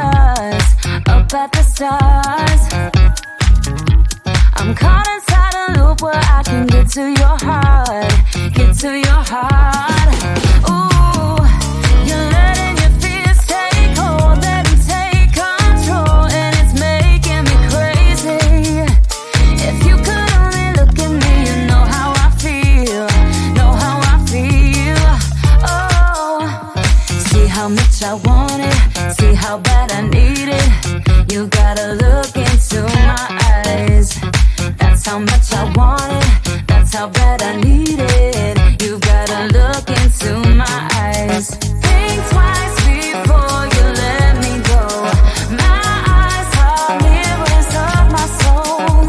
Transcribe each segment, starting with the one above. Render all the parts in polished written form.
stars, up at the stars. I'm caught inside a loop where I can get to your heart, get to your heart. Ooh, you're letting your fears take hold, let them take control, and it's making me crazy. If you could only look at me, you know how I feel, know how I feel. Oh, see how much I want it, see how bad I need it. You gotta look into my eyes. That's how much I want it, that's how bad I need it. You gotta look into my eyes. Think twice before you let me go. My eyes are mirrors of my soul.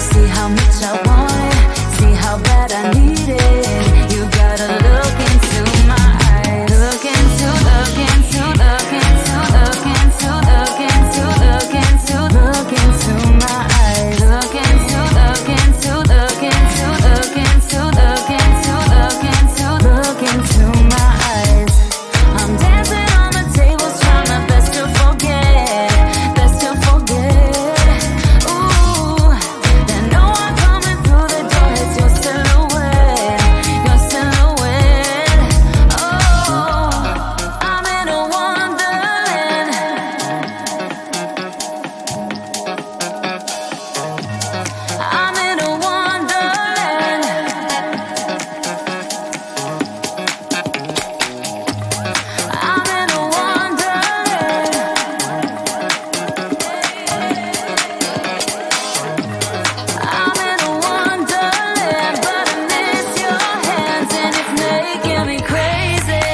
See how much I want it, see how bad I need it. You gotta look into my eyes. Look into, look into, look into, look into, look into, look into, look into my eyes. Look into, look into, look into, look into, look into, look into, look into my eyes. I'm dancing on the tables, trying my best to forget, best to forget. Ooh, there's no one coming through the door. It's your silhouette, your silhouette. Oh, I'm in a wonderland. I'm in a wonderland. I'm in a wonderland. I'm in a wonderland, but I miss your hands and it's making me crazy.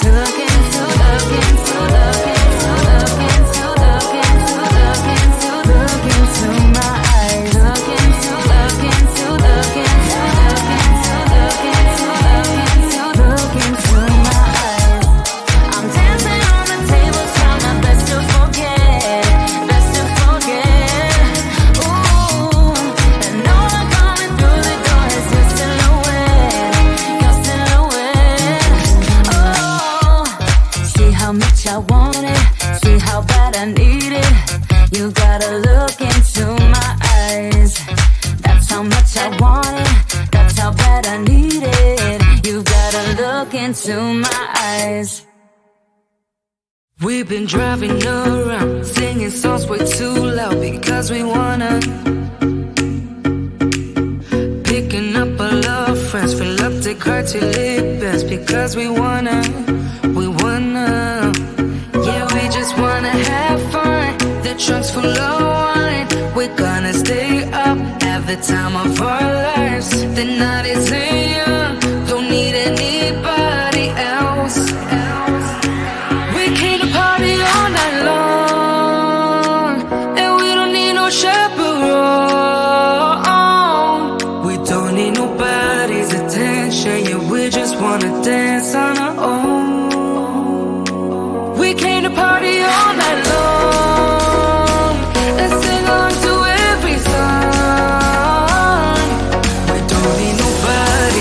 Look into, look into, look into, look into, look into, look into, look into my eyes. Look into, look into, look into, look into, look into, look into my eyes. I'm dancing on the tables, trying my best to forget, best to forget. Ooh, and no one coming through the door. It's your silhouette, your silhouette. Oh, see how much I want it, see how bad I need it. You gotta look into my eyes. That's how much I want it, that's how bad I need it. You gotta look into my eyes. We've been driving around, singing songs way too loud because we wanna. Picking up all our friends, fill up the car till it bends because we wanna, we wanna. Yeah, we just wanna have fun. The trunk's full of wine. We're gonna stay up, have the time of our lives. The night is young, don't need anybody else. We came to party all night long, and we don't need no chaperone. We don't need nobody's attention, yeah, we just wanna dance on our own. We came to party all night long, and sing along to every song. We don't need nobody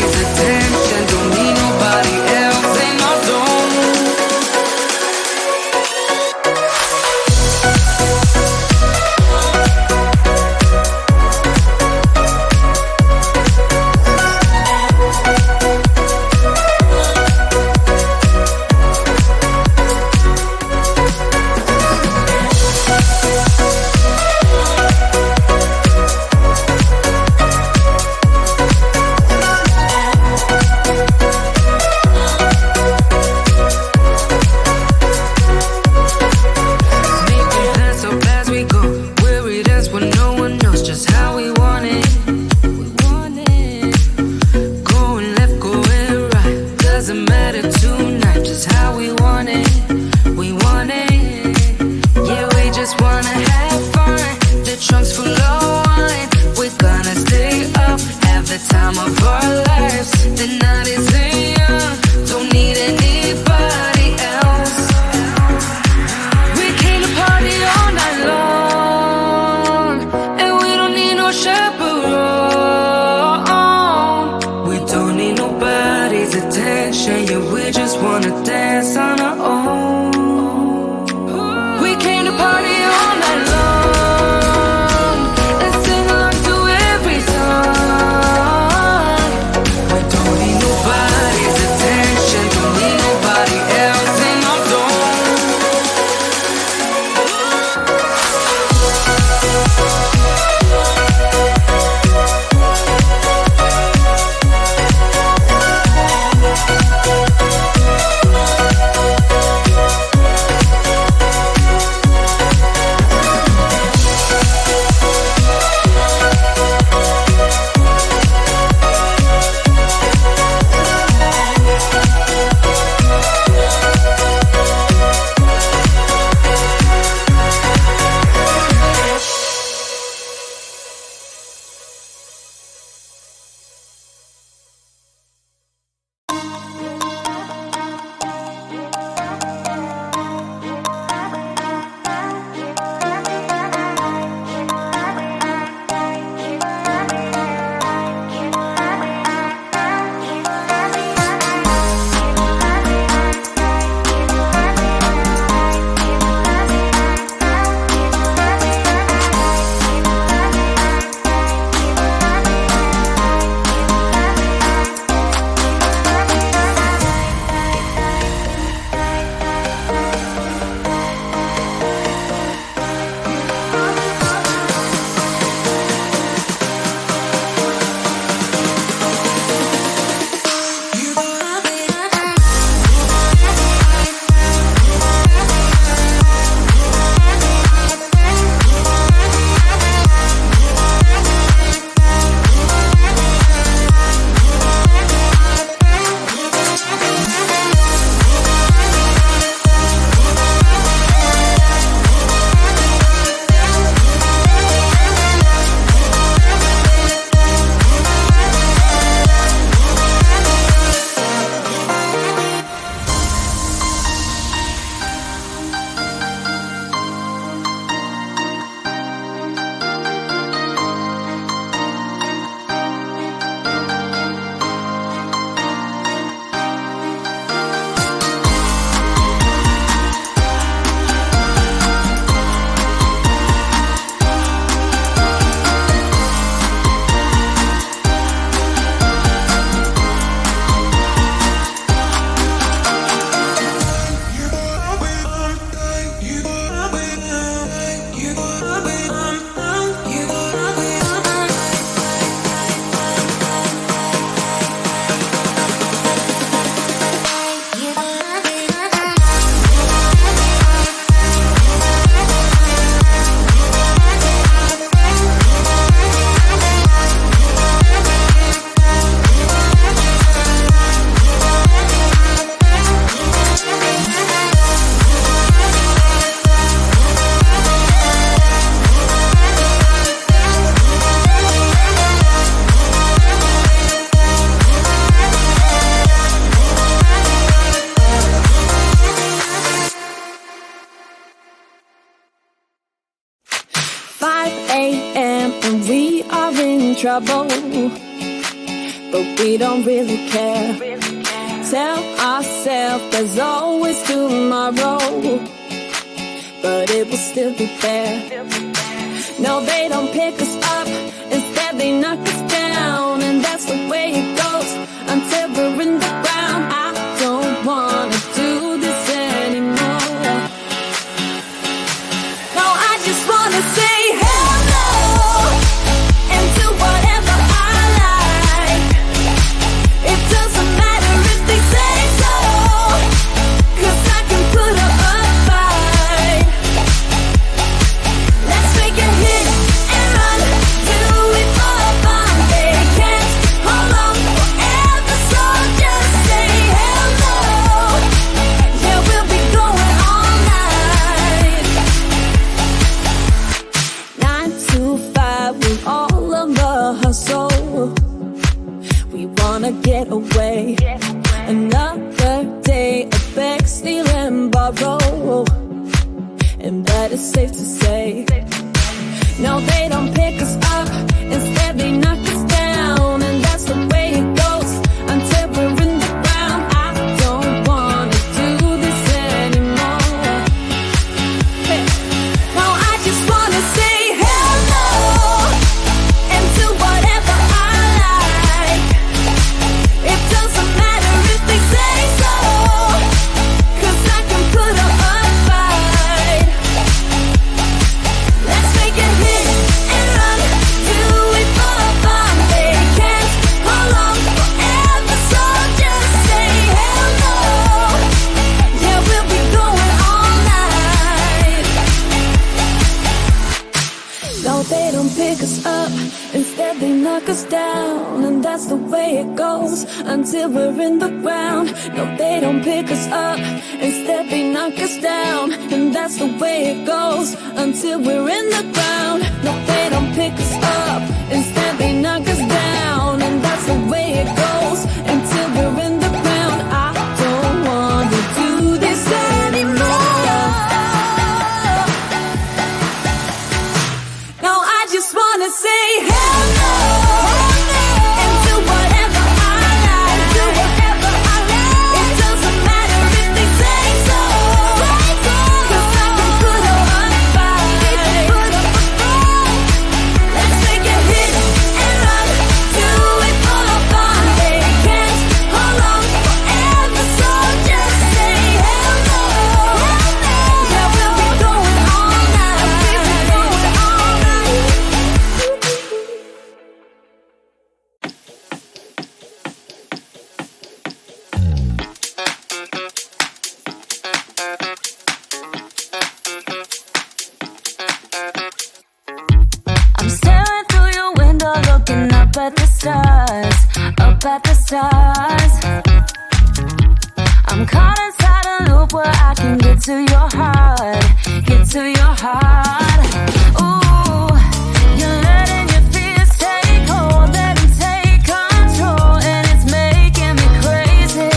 5 a.m. and we are in trouble, but we don't really care. Tell ourselves there's always tomorrow, but it will still be there. No, they don't pick us up, instead they knock us down, and that's the way it goes until we're in the ground. I don't wanna do this anymore. No, I just wanna say hello and do whatever I like. It doesn't matter if they say so, 'cause I can put up a fight. Let's make a hit and run, do it for fun. They can't hold on forever, so just say hello. Yeah, we'll be going all night. 9 to 5, we're all on the hustle. We wanna get away. Another day of beg, steal and borrow, and that is safe to say. No, they don't pick us up, instead they knock us down, and that's the way it goes until we're in the ground. I don't wanna do this anymore. Hey. No, I just wanna say hello and do whatever I like. It doesn't matter if they say so, 'cause I can put up a fight. Let's make a hit and run, do it for fun. They can't hold on forever, so just say hello. Yeah, we'll be going all night. No, they don't pick us up, instead they knock us down, and that's the way it goes until we're in the ground. No, they don't pick us up, instead they knock us down, and that's the way it goes until we're in the ground. No, they don't pick us up, instead they knock us down, and that's the way it goes until we're in the ground. I don't wanna do this anymore. No, I just wanna say hello and do whatever I like. It doesn't matter if they say so, 'cause I can put up a fight. Let's make a hit and run, do it for fun. They can't hold on forever, so just say hello. Yeah, we'll be going all night. I'm staring through your window, looking up at the stars, up at the stars. I'm caught inside a loop where I can get to your heart, get to your heart. Ooh, you're letting your fears take hold, let them take control, and it's making me crazy.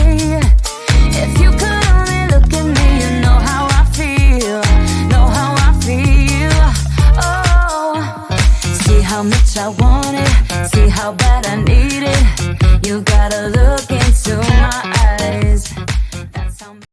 If you could only look at me, you know how I feel, know how I feel. Oh, see how much I want it, see how bad I need it. You gotta look